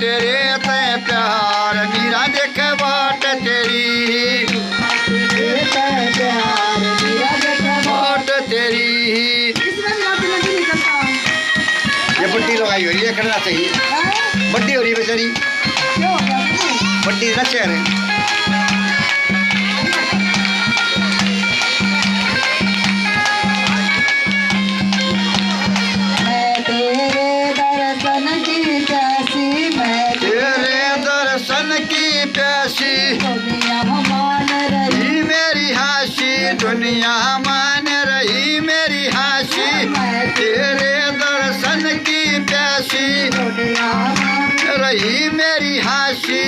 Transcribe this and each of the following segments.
तेरे ते प्यार मीरा देख बाट तेरी बाट तेरी। ये बड्डी लगाई हो रही है करना चाहिए बड्डी हो रही है बेचारी बड्डी ना चेहरे दुनिया मान रही मेरी हाशी तेरे दर्शन की प्यासी रही मेरी हाशी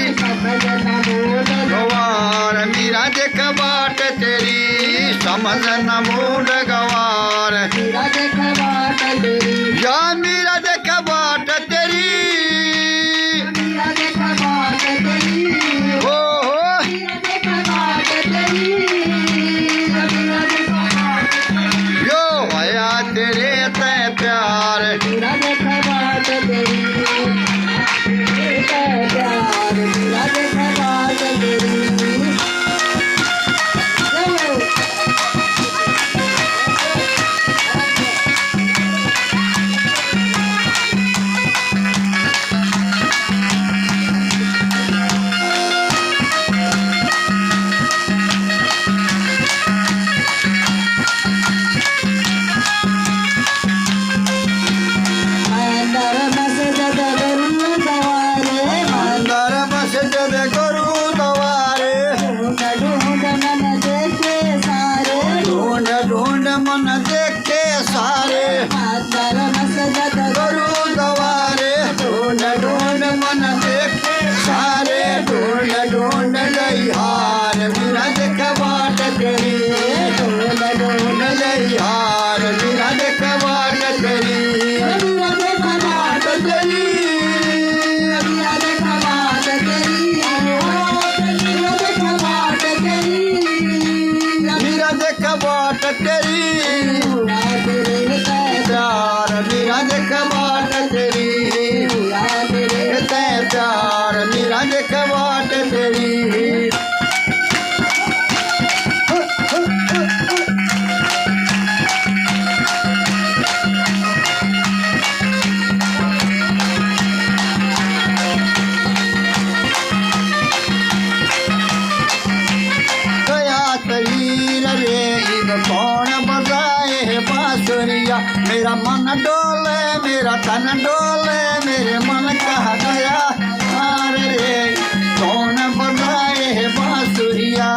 गवार मीरा देख बाट तेरी समझ न मूड गवार या मीरा देख बाट तेरी मन देखे सारे करू दवारे ढूंढ ढूंढ मन देखे सारे ढूंढ ढूंढ गई हार मीरा देख बाट तेरी ढूंढ ढूंढ गई हार मीरा देख बाट तेरी मीरा देख बाट तेरी मीरा देख बाट तेरी मीरा देख बाट तेरी प्यार मीरा देख बाट तेरी प्यार मीरा देख बाट तेरी गया तवीर रे कौन बजाए बांसुरिया मेरा मन डोले मेरा तन डोले मेरे मन कहा गया हार रे कौन बजाए बांसुरिया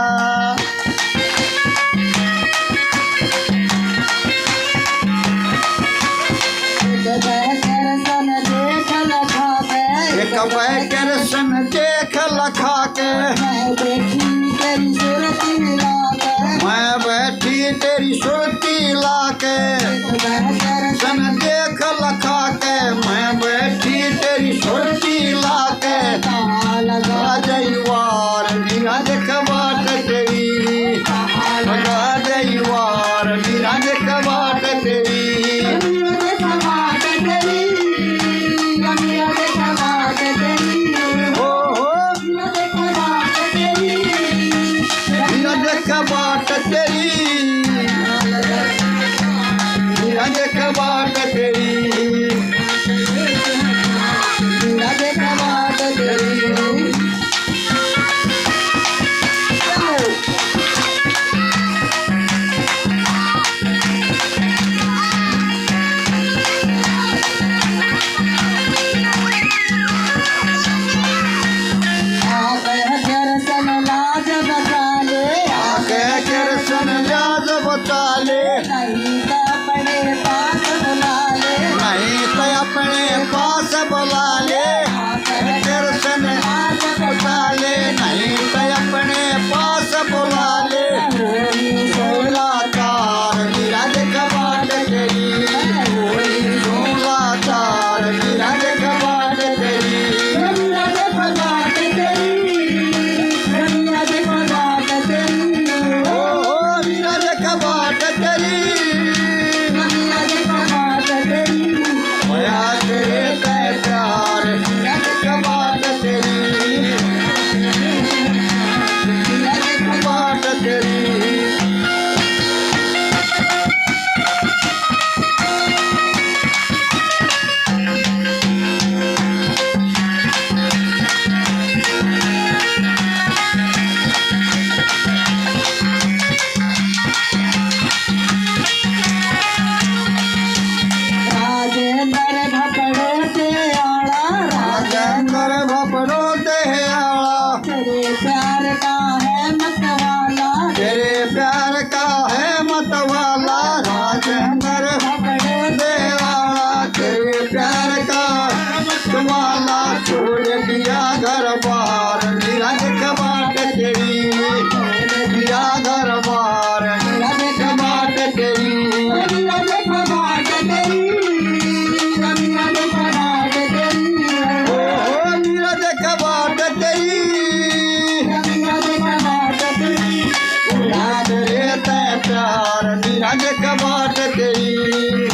एक बैकर सन देख लखा के मैं बैठी तेरी सुरती लाके सन देख लखा के मैं बैठी तेरी सुरती लाके राजवार मीरा देख बाट तेरी राजवार मीरा देख बाट तेरी बाट तेरी मीरा देख बाट तेरी मीरा देख प्यार मीरा देख बाट तेरी